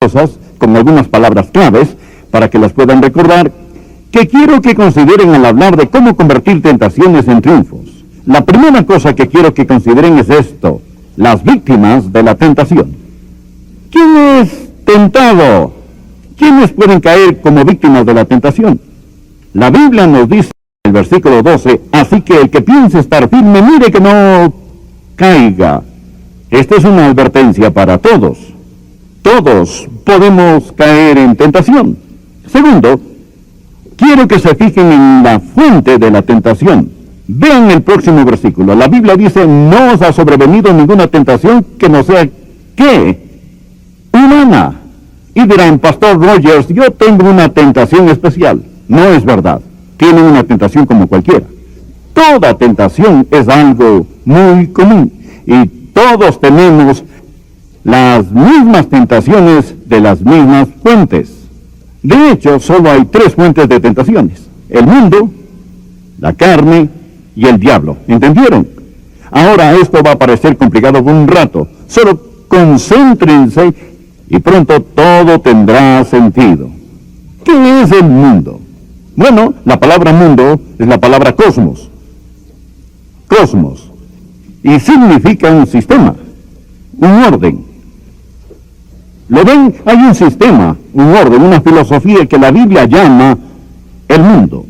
cosas, con algunas palabras claves, para que las puedan recordar, que quiero que consideren al hablar de cómo convertir tentaciones en triunfos. La primera cosa que quiero que consideren es esto: las víctimas de la tentación. ¿Quién es tentado? ¿Quiénes pueden caer como víctimas de la tentación? La Biblia nos dice en el versículo 12, así que el que piense estar firme, mire que no caiga. Esta es una advertencia para todos. Todos podemos caer en tentación. Segundo, quiero que se fijen en la fuente de la tentación. Vean el próximo versículo. La Biblia dice, no os ha sobrevenido ninguna tentación que no sea, ¿qué? Humana. Y dirán, Pastor Rogers, yo tengo una tentación especial. No es verdad. Tienen una tentación como cualquiera. Toda tentación es algo muy común. Y todos tenemos las mismas tentaciones de las mismas fuentes. De hecho, solo hay 3 fuentes de tentaciones: el mundo, la carne y el diablo. ¿Entendieron? Ahora esto va a parecer complicado por un rato. Solo concéntrense y pronto todo tendrá sentido. ¿Qué es el mundo? Bueno, la palabra mundo es la palabra cosmos. Cosmos. Y significa un sistema, un orden. ¿Lo ven? Hay un sistema, un orden, una filosofía que la Biblia llama el mundo.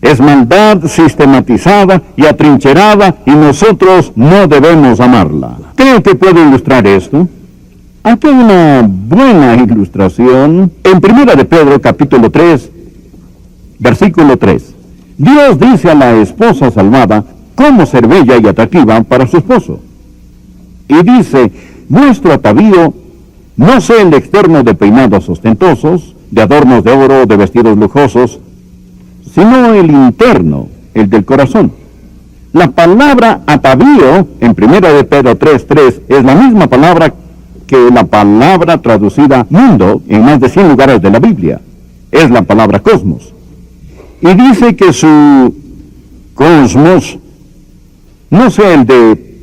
Es maldad sistematizada y atrincherada, y nosotros no debemos amarla. Creo que puedo ilustrar esto. Aquí hay una buena ilustración. En 1 de Pedro, capítulo 3, versículo 3. Dios dice a la esposa salvada cómo ser bella y atractiva para su esposo. Y dice, vuestro atavío no sea el externo de peinados ostentosos, de adornos de oro, de vestidos lujosos, sino el interno, el del corazón. La palabra atavío, en 1 de Pedro 3:3, es la misma palabra que la palabra traducida mundo en más de 100 lugares de la Biblia. Es la palabra cosmos. Y dice que su cosmos no sea el de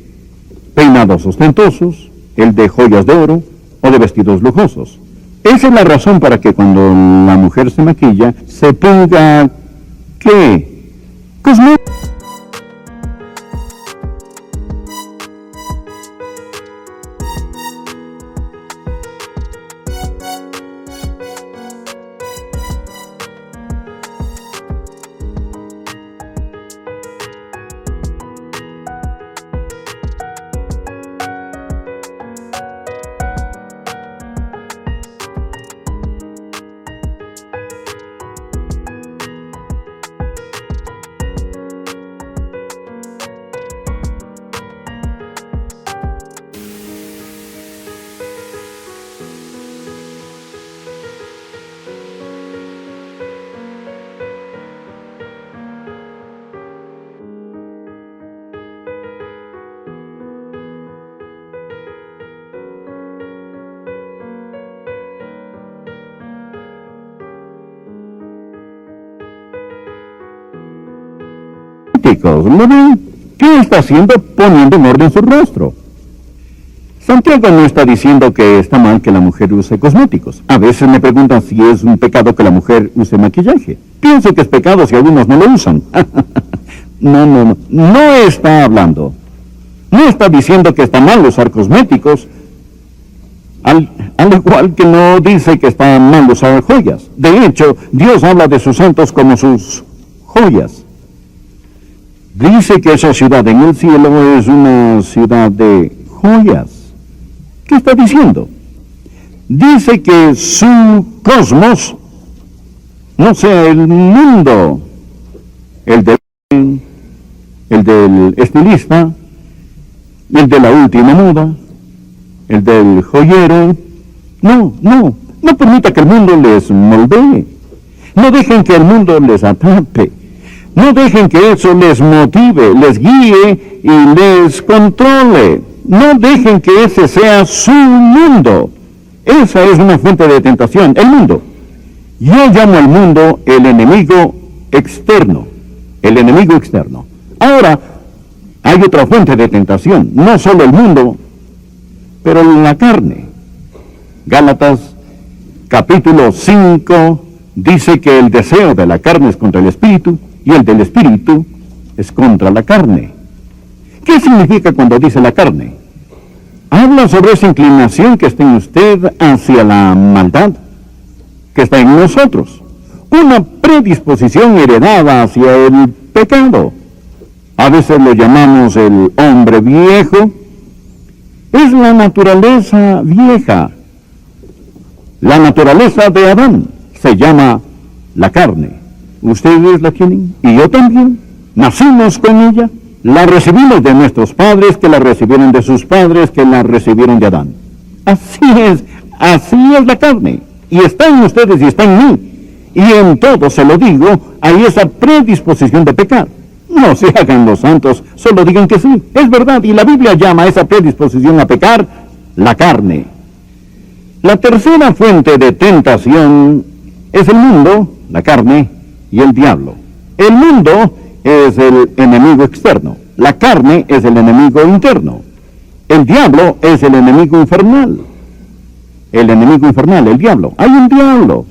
peinados ostentosos, el de joyas de oro o de vestidos lujosos. Esa es la razón para que cuando la mujer se maquilla, se ponga, ¿qué? Cosméticos. ¿Lo ven? ¿Qué está haciendo? Poniendo en orden su rostro. Santiago no está diciendo que está mal que la mujer use cosméticos. A veces me preguntan si es un pecado que la mujer use maquillaje. Pienso que es pecado si algunos no lo usan. No está hablando. No está diciendo que está mal usar cosméticos, al igual que no dice que está mal usar joyas. De hecho, Dios habla de sus santos como sus joyas. Dice que esa ciudad en el cielo es una ciudad de joyas. ¿Qué está diciendo? Dice que su cosmos no sea el mundo, el del estilista, el de la última moda, el del joyero. No permita que el mundo les moldee. No dejen que el mundo les atrape. No dejen que eso les motive, les guíe y les controle. No dejen que ese sea su mundo. Esa es una fuente de tentación, el mundo. Yo llamo al mundo el enemigo externo. El enemigo externo. Ahora, hay otra fuente de tentación. No solo el mundo, pero la carne. Gálatas capítulo 5, dice que el deseo de la carne es contra el espíritu y el del espíritu es contra la carne. ¿Qué significa cuando dice la carne? Habla sobre esa inclinación que está en usted hacia la maldad, que está en nosotros. Una predisposición heredada hacia el pecado. A veces lo llamamos el hombre viejo. Es la naturaleza vieja. La naturaleza de Adán se llama la carne. Ustedes la tienen y yo también. Nacimos con ella. La recibimos de nuestros padres, que la recibieron de sus padres, que la recibieron de Adán. Así es la carne. Y está en ustedes y está en mí. Y en todo, se lo digo, hay esa predisposición de pecar. No se hagan los santos, solo digan que sí. Es verdad, y la Biblia llama a esa predisposición a pecar la carne. La tercera fuente de tentación es el mundo, la carne y el diablo. El mundo es el enemigo externo. La carne es el enemigo interno. El diablo es el enemigo infernal. El enemigo infernal, el diablo. Hay un diablo.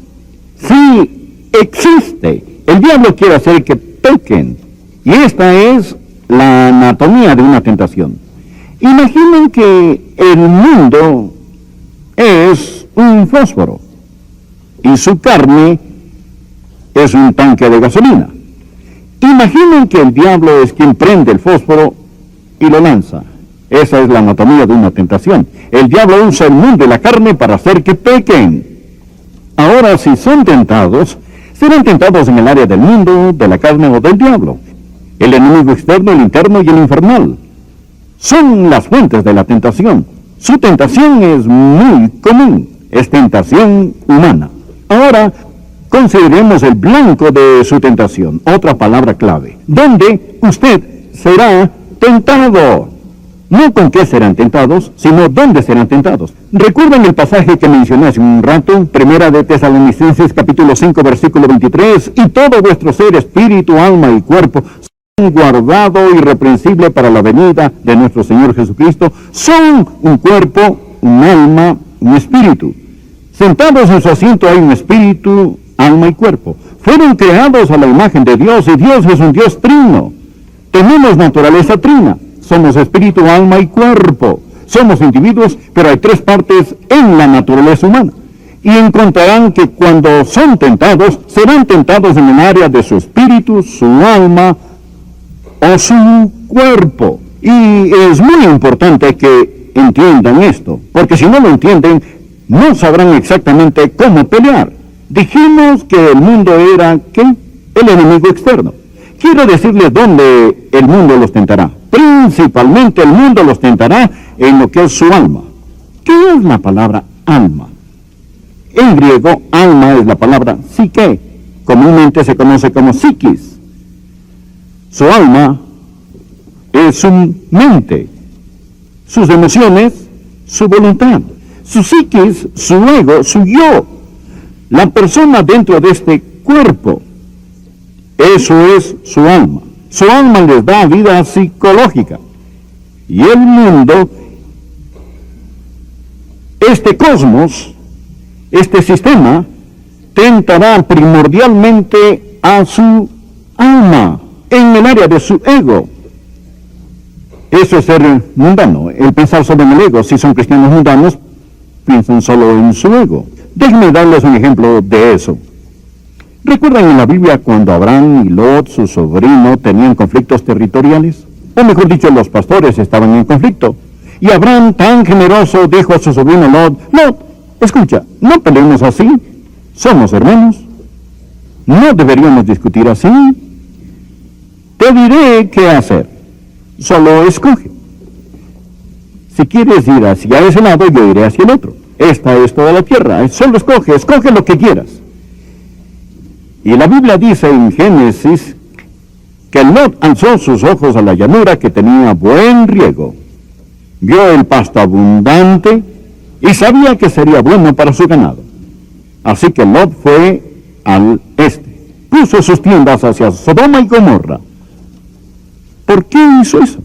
Sí, existe. El diablo quiere hacer que pequen. Y esta es la anatomía de una tentación. Imaginen que el mundo es un fósforo y su carne es un tanque de gasolina. Imaginen que el diablo es quien prende el fósforo y lo lanza. Esa es la anatomía de una tentación. El diablo usa el mundo y la carne para hacer que pequen. Ahora, si son tentados, serán tentados en el área del mundo, de la carne o del diablo. El enemigo externo, el interno y el infernal son las fuentes de la tentación. Su tentación es muy común, es tentación humana. Ahora, consideremos el blanco de su tentación, otra palabra clave, donde usted será tentado. No con qué serán tentados, sino dónde serán tentados. ¿Recuerdan el pasaje que mencioné hace un rato? Primera de Tesalonicenses, capítulo 5, versículo 23. Y todo vuestro ser, espíritu, alma y cuerpo, son guardado irreprensible para la venida de nuestro Señor Jesucristo. Son un cuerpo, un alma, un espíritu. Sentados en su asiento hay un espíritu, alma y cuerpo. Fueron creados a la imagen de Dios y Dios es un Dios trino. Tenemos naturaleza trina. Somos espíritu, alma y cuerpo. Somos individuos, pero hay tres partes en la naturaleza humana. Y encontrarán que cuando son tentados, serán tentados en el área de su espíritu, su alma o su cuerpo. Y es muy importante que entiendan esto, porque si no lo entienden, no sabrán exactamente cómo pelear. Dijimos que el mundo era, ¿qué? El enemigo externo. Quiero decirles dónde el mundo los tentará. Principalmente el mundo los tentará en lo que es su alma. ¿Qué es la palabra alma? En griego, alma es la palabra psique. Comúnmente se conoce como psiquis. Su alma es su mente, sus emociones, su voluntad. Su psiquis, su ego, su yo. La persona dentro de este cuerpo. Eso es su alma. Su alma les da vida psicológica. Y el mundo, este cosmos, este sistema, tentará primordialmente a su alma, en el área de su ego. Eso es ser mundano, el pensar solo en el ego. Si son cristianos mundanos, piensan solo en su ego. Déjenme darles un ejemplo de eso. ¿Recuerdan en la Biblia cuando Abraham y Lot, su sobrino, tenían conflictos territoriales? O mejor dicho, los pastores estaban en conflicto. Y Abraham, tan generoso, dijo a su sobrino Lot, Lot, escucha, no peleemos así, somos hermanos. No deberíamos discutir así. Te diré qué hacer. Solo escoge. Si quieres ir hacia ese lado, yo iré hacia el otro. Esta es toda la tierra. Solo escoge lo que quieras. Y la Biblia dice en Génesis que Lot alzó sus ojos a la llanura que tenía buen riego. Vio el pasto abundante y sabía que sería bueno para su ganado. Así que Lot fue al este. Puso sus tiendas hacia Sodoma y Gomorra. ¿Por qué hizo eso?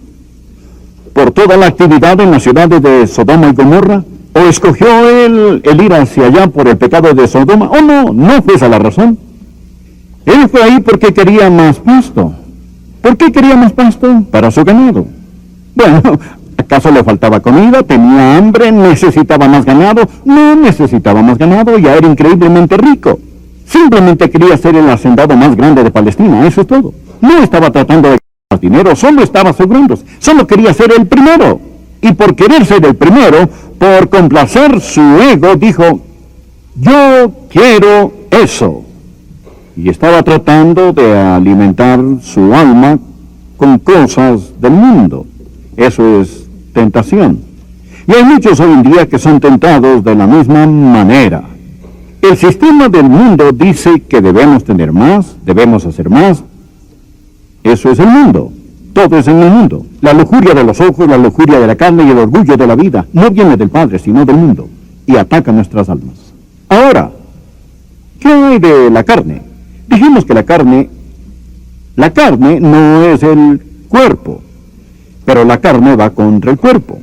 Por toda la actividad en las ciudades de Sodoma y Gomorra, ¿O escogió él el ir hacia allá por el pecado de Sodoma? ¿O no fue esa la razón? Él fue ahí porque quería más pasto. ¿Por qué quería más pasto? Para su ganado. Bueno, ¿acaso le faltaba comida? ¿Tenía hambre? ¿Necesitaba más ganado? No necesitaba más ganado, ya era increíblemente rico. Simplemente quería ser el hacendado más grande de Palestina, eso es todo. No estaba tratando de ganar dinero, solo estaba asegurándose. Solo quería ser el primero. Y por querer ser el primero, por complacer su ego, dijo, yo quiero eso. Y estaba tratando de alimentar su alma con cosas del mundo. Eso es tentación. Y hay muchos hoy en día que son tentados de la misma manera. El sistema del mundo dice que debemos tener más, debemos hacer más. Eso es el mundo. Todo es en el mundo. La lujuria de los ojos, la lujuria de la carne y el orgullo de la vida no viene del Padre, sino del mundo. Y ataca nuestras almas. Ahora, ¿qué hay de la carne? Dijimos que la carne no es el cuerpo, pero la carne va contra el cuerpo.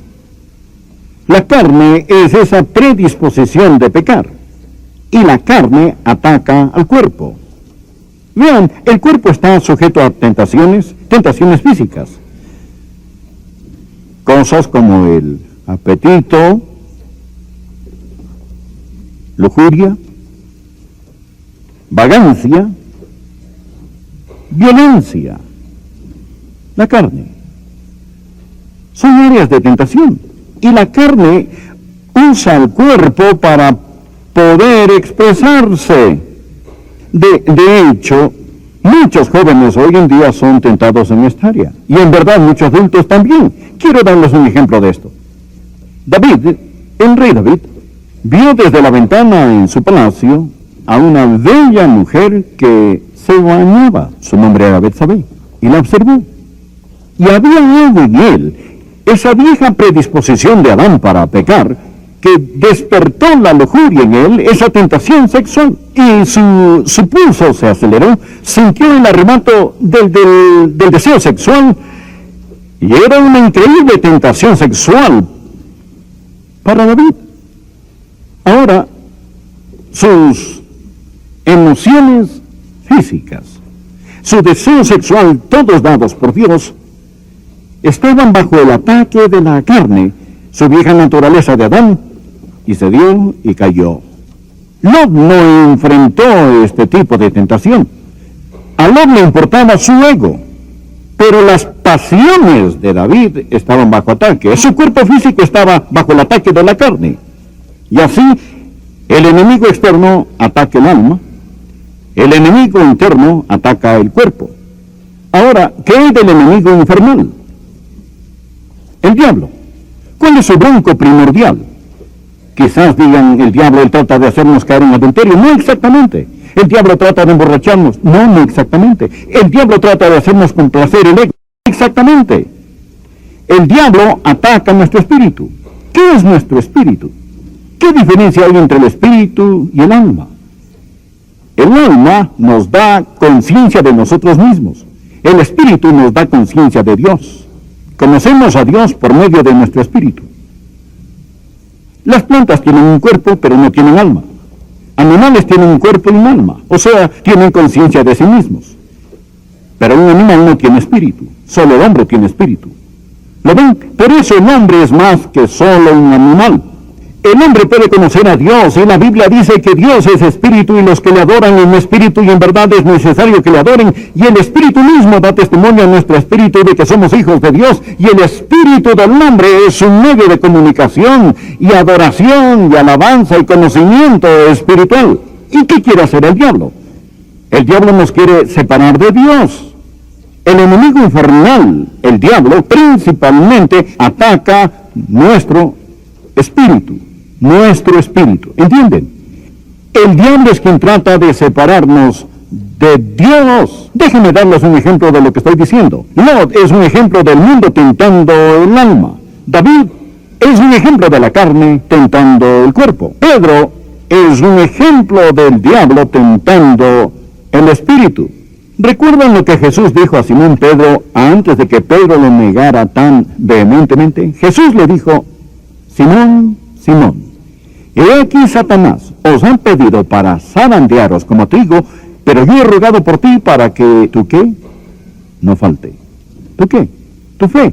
La carne es esa predisposición de pecar, y la carne ataca al cuerpo. Vean, el cuerpo está sujeto a tentaciones físicas. Cosas como el apetito, lujuria, vagancia, violencia. La carne. Son áreas de tentación. Y la carne usa el cuerpo para poder expresarse. De hecho, muchos jóvenes hoy en día son tentados en esta área. Y en verdad muchos adultos también. Quiero darles un ejemplo de esto. David, el rey David, vio desde la ventana en su palacio a una bella mujer que se bañaba. Su nombre era Betsabé. Y la observó. Y había algo en él, esa vieja predisposición de Adán para pecar, que despertó la lujuria en él, esa tentación sexual, y su pulso se aceleró, sintió el arrebato del deseo sexual, y era una increíble tentación sexual para David. Ahora, sus emociones físicas, su deseo sexual, todos dados por Dios, estaban bajo el ataque de la carne, su vieja naturaleza de Adán, y se dio y cayó. Lot no enfrentó este tipo de tentación. A Lot le importaba su ego, pero las pasiones de David estaban bajo ataque. Su cuerpo físico estaba bajo el ataque de la carne. Y así, el enemigo externo ataca el alma, el enemigo interno ataca el cuerpo. Ahora, ¿qué hay del enemigo infernal? El diablo. ¿Cuál es su blanco primordial? Quizás digan, el diablo él trata de hacernos caer en adulterio. No exactamente. El diablo trata de emborracharnos. No exactamente. El diablo trata de hacernos complacer el ego. Exactamente. El diablo ataca nuestro espíritu. ¿Qué es nuestro espíritu? ¿Qué diferencia hay entre el espíritu y el alma? El alma nos da conciencia de nosotros mismos. El espíritu nos da conciencia de Dios. Conocemos a Dios por medio de nuestro espíritu. Las plantas tienen un cuerpo, pero no tienen alma. Animales tienen un cuerpo y un alma, o sea, tienen conciencia de sí mismos. Pero un animal no tiene espíritu, solo el hombre tiene espíritu. ¿Lo ven? Por eso el hombre es más que solo un animal. El hombre puede conocer a Dios, y la Biblia dice que Dios es espíritu, y los que le adoran en espíritu y en verdad es necesario que le adoren, y el espíritu mismo da testimonio a nuestro espíritu de que somos hijos de Dios, y el espíritu del hombre es un medio de comunicación, y adoración, y alabanza, y conocimiento espiritual. ¿Y qué quiere hacer el diablo? El diablo nos quiere separar de Dios. El enemigo infernal, el diablo, principalmente ataca nuestro espíritu. ¿Entienden? El diablo es quien trata de separarnos de Dios. Déjenme darles un ejemplo de lo que estoy diciendo. Lot es un ejemplo del mundo tentando el alma. David es un ejemplo de la carne tentando el cuerpo. Pedro es un ejemplo del diablo tentando el espíritu. ¿Recuerdan lo que Jesús dijo a Simón Pedro antes de que Pedro lo negara tan vehementemente? Jesús le dijo, Simón, Simón, he aquí Satanás os han pedido para zarandearos como trigo, pero yo he rogado por ti para que, ¿tú qué? No falte. ¿Tú qué? Tu fe.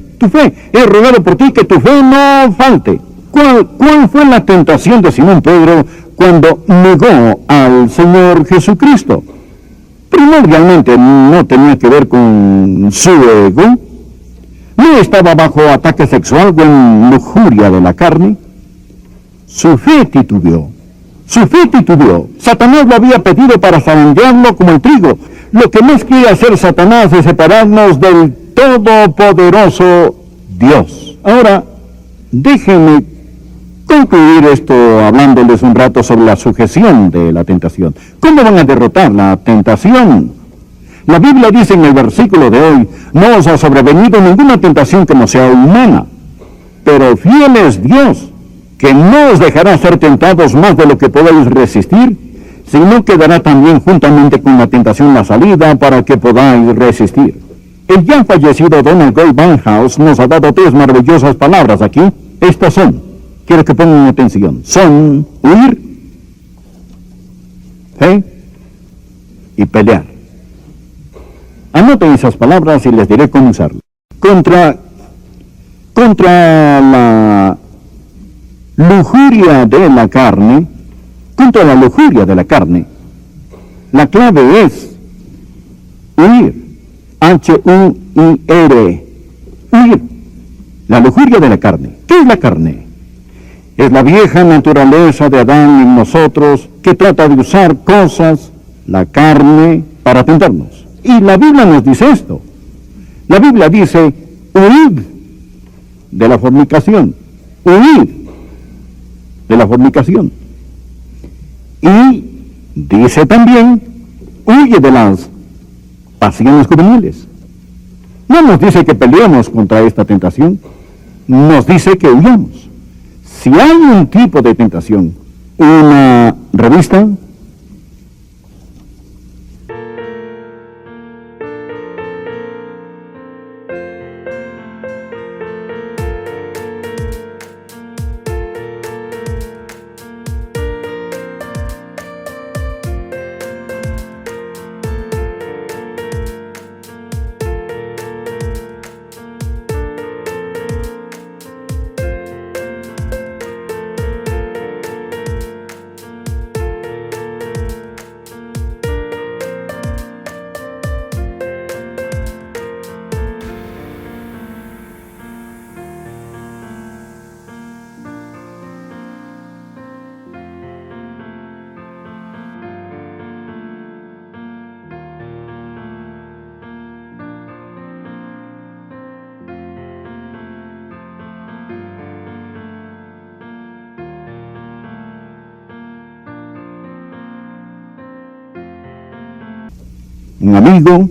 He rogado por ti que tu fe no falte. ¿Cuál fue la tentación de Simón Pedro cuando negó al Señor Jesucristo? Primordialmente no tenía que ver con su ego. No estaba bajo ataque sexual o en lujuria de la carne. Su fe titubeó. Satanás lo había pedido para zarandearlo como el trigo. Lo que más quiere hacer Satanás es separarnos del todopoderoso Dios. Ahora, déjenme concluir esto hablándoles un rato sobre la sujeción de la tentación. ¿Cómo van a derrotar la tentación? La Biblia dice en el versículo de hoy, no os ha sobrevenido ninguna tentación que no sea humana, pero fiel es Dios, que no os dejará ser tentados más de lo que podáis resistir, sino que dará también juntamente con la tentación la salida para que podáis resistir. El ya fallecido Donald Gold Barnhouse nos ha dado 3 maravillosas palabras aquí. Estas son, quiero que pongan atención, son huir, fe y pelear. Anoten esas palabras y les diré cómo usarlas. Contra la lujuria de la carne, la clave es huir. H-U-I-R. Huir. La lujuria de la carne. ¿Qué es la carne? Es la vieja naturaleza de Adán en nosotros que trata de usar cosas, la carne, para tentarnos. Y la Biblia nos dice esto. La Biblia dice, huid de la fornicación. Huid de la fornicación. Y dice también, huye de las pasiones juveniles. No nos dice que peleemos contra esta tentación, nos dice que huyamos. Si hay un tipo de tentación, una revista, un amigo,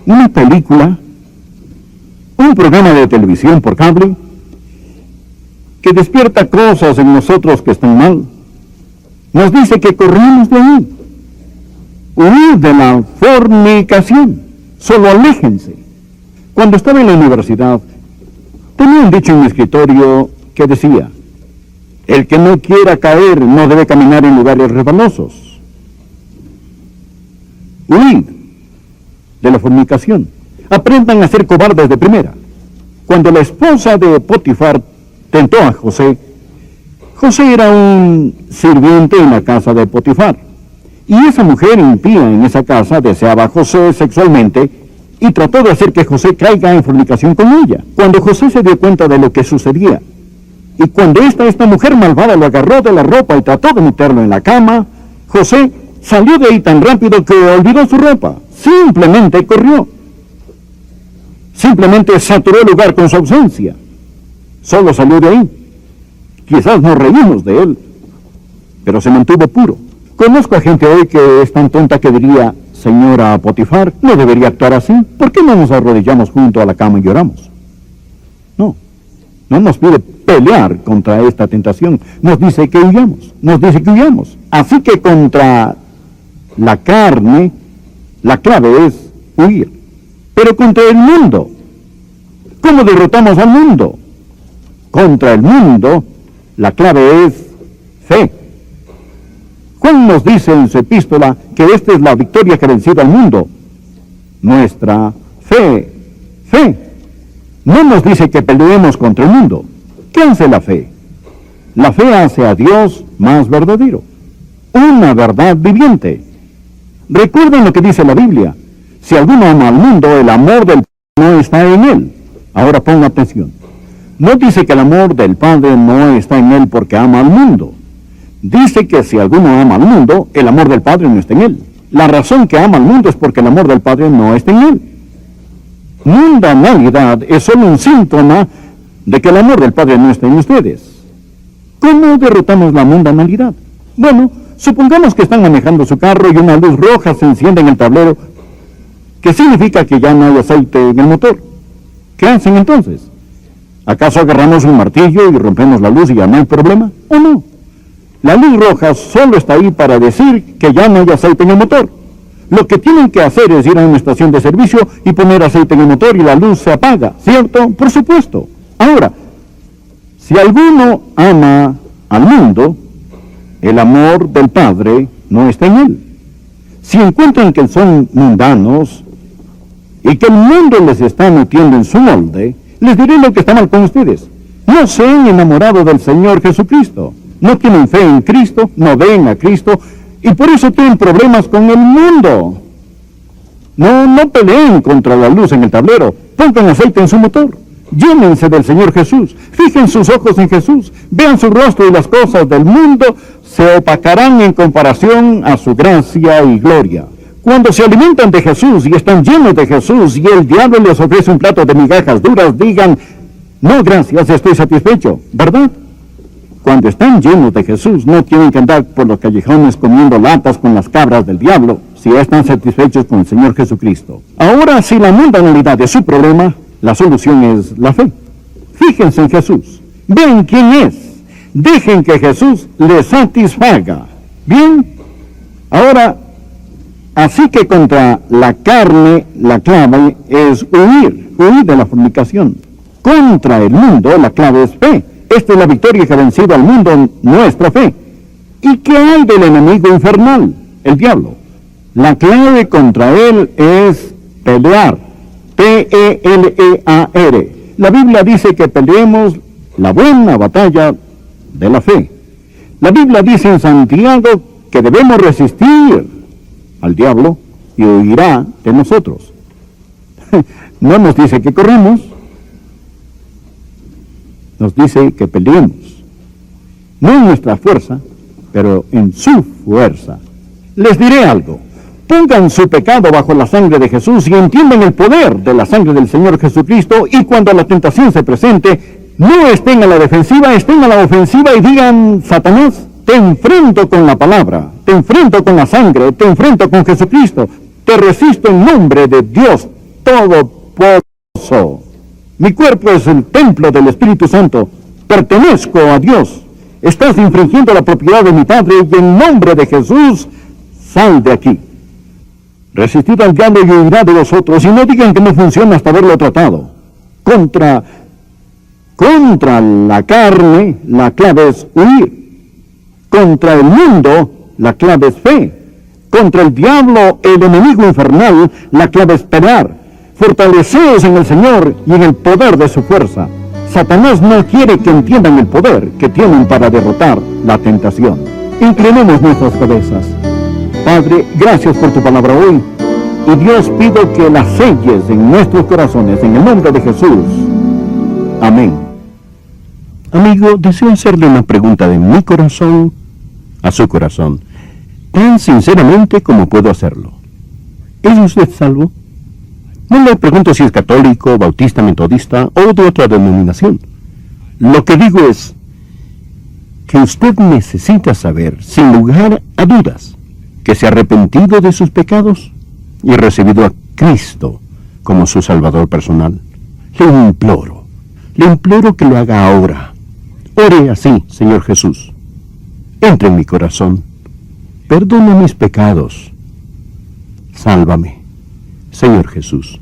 una película, un programa de televisión por cable, que despierta cosas en nosotros que están mal, nos dice que corramos de ahí, huir de la fornicación, solo aléjense. Cuando estaba en la universidad, tenía un dicho en mi escritorio que decía, el que no quiera caer no debe caminar en lugares resbalosos. Huid de la fornicación. Aprendan a ser cobardes de primera. Cuando la esposa de Potifar tentó a José, José era un sirviente en la casa de Potifar. Y esa mujer impía en esa casa deseaba a José sexualmente y trató de hacer que José caiga en fornicación con ella. Cuando José se dio cuenta de lo que sucedía, y cuando esta mujer malvada lo agarró de la ropa y trató de meterlo en la cama, José salió de ahí tan rápido que olvidó su ropa. Simplemente corrió. Simplemente saturó el lugar con su ausencia. Solo salió de ahí. Quizás nos reímos de él, pero se mantuvo puro. Conozco a gente hoy que es tan tonta que diría, señora Potifar, no debería actuar así. ¿Por qué no nos arrodillamos junto a la cama y lloramos? No nos pide pelear contra esta tentación. Nos dice que huyamos. Así que contra la carne, la clave es huir. Pero contra el mundo, ¿cómo derrotamos al mundo? contra el mundo, la clave es fe. Juan nos dice en su epístola que esta es la victoria que ha vencido al mundo. Nuestra fe. No nos dice que peleemos contra el mundo. ¿Qué hace la fe? La fe hace a Dios más verdadero, una verdad viviente. Recuerden lo que dice la Biblia. Si alguno ama al mundo, el amor del Padre no está en él. Ahora ponga atención. No dice que el amor del Padre no está en él porque ama al mundo. Dice que si alguno ama al mundo, el amor del Padre no está en él. La razón que ama al mundo es porque el amor del Padre no está en él. Mundanalidad es solo un síntoma de que el amor del Padre no está en ustedes. ¿Cómo derrotamos la mundanalidad? Bueno, supongamos que están manejando su carro y una luz roja se enciende en el tablero, que significa que ya no hay aceite en el motor. ¿Qué hacen entonces? ¿Acaso agarramos un martillo y rompemos la luz y ya no hay problema? ¿O no? La luz roja solo está ahí para decir que ya no hay aceite en el motor. Lo que tienen que hacer es ir a una estación de servicio y poner aceite en el motor y la luz se apaga, ¿cierto? Por supuesto. Ahora, si alguno ama al mundo, el amor del Padre no está en él. Si encuentran que son mundanos y que el mundo les está metiendo en su molde, les diré lo que está mal con ustedes. No se han enamorado del Señor Jesucristo. No tienen fe en Cristo, no ven a Cristo, y por eso tienen problemas con el mundo. No peleen contra la luz en el tablero. Pongan aceite en su motor. Llénense del Señor Jesús. Fijen sus ojos en Jesús. Vean su rostro y las cosas del mundo se opacarán en comparación a su gracia y gloria. Cuando se alimentan de Jesús y están llenos de Jesús y el diablo les ofrece un plato de migajas duras, digan, no, gracias, estoy satisfecho, ¿verdad? Cuando están llenos de Jesús, no tienen que andar por los callejones comiendo latas con las cabras del diablo, si están satisfechos con el Señor Jesucristo. Ahora, si la mundanalidad es su problema, la solución es la fe. Fíjense en Jesús. Ven quién es. Dejen que Jesús les satisfaga. Bien. Ahora, así que contra la carne, la clave es huir de la fornicación. Contra el mundo, la clave es fe. Esta es la victoria que ha vencido al mundo, nuestra fe. ¿Y qué hay del enemigo infernal? El diablo. La clave contra él es pelear. P-E-L-E-A-R. La Biblia dice que peleemos la buena batalla de la fe. La Biblia dice en Santiago que debemos resistir al diablo y huirá de nosotros. No nos dice que corremos, nos dice que peleemos. No en nuestra fuerza, pero en su fuerza. Les diré algo. Pongan su pecado bajo la sangre de Jesús y entiendan el poder de la sangre del Señor Jesucristo, y cuando la tentación se presente, no estén a la defensiva, estén a la ofensiva y digan, Satanás, te enfrento con la palabra, te enfrento con la sangre, te enfrento con Jesucristo, te resisto en nombre de Dios Todopoderoso. Mi cuerpo es el templo del Espíritu Santo, pertenezco a Dios, estás infringiendo la propiedad de mi Padre y en nombre de Jesús, sal de aquí. Resistid al diablo y huirá de vosotros, y no digan que no funciona hasta haberlo tratado. Contra la carne, la clave es huir. Contra el mundo, la clave es fe. Contra el diablo, el enemigo infernal, la clave es pelear. Fortaleceos en el Señor y en el poder de su fuerza. Satanás no quiere que entiendan el poder que tienen para derrotar la tentación. Inclinemos nuestras cabezas. Padre, gracias por tu palabra hoy. Y Dios, pido que la selles en nuestros corazones, en el nombre de Jesús. Amén. Amigo, deseo hacerle una pregunta de mi corazón a su corazón, tan sinceramente como puedo hacerlo. ¿Es usted salvo? No le pregunto si es católico, bautista, metodista o de otra denominación. Lo que digo es que usted necesita saber, sin lugar a dudas, que se ha arrepentido de sus pecados y recibido a Cristo como su Salvador personal. Le imploro que lo haga ahora. Ore así, Señor Jesús. Entra en mi corazón. Perdona mis pecados. Sálvame, Señor Jesús.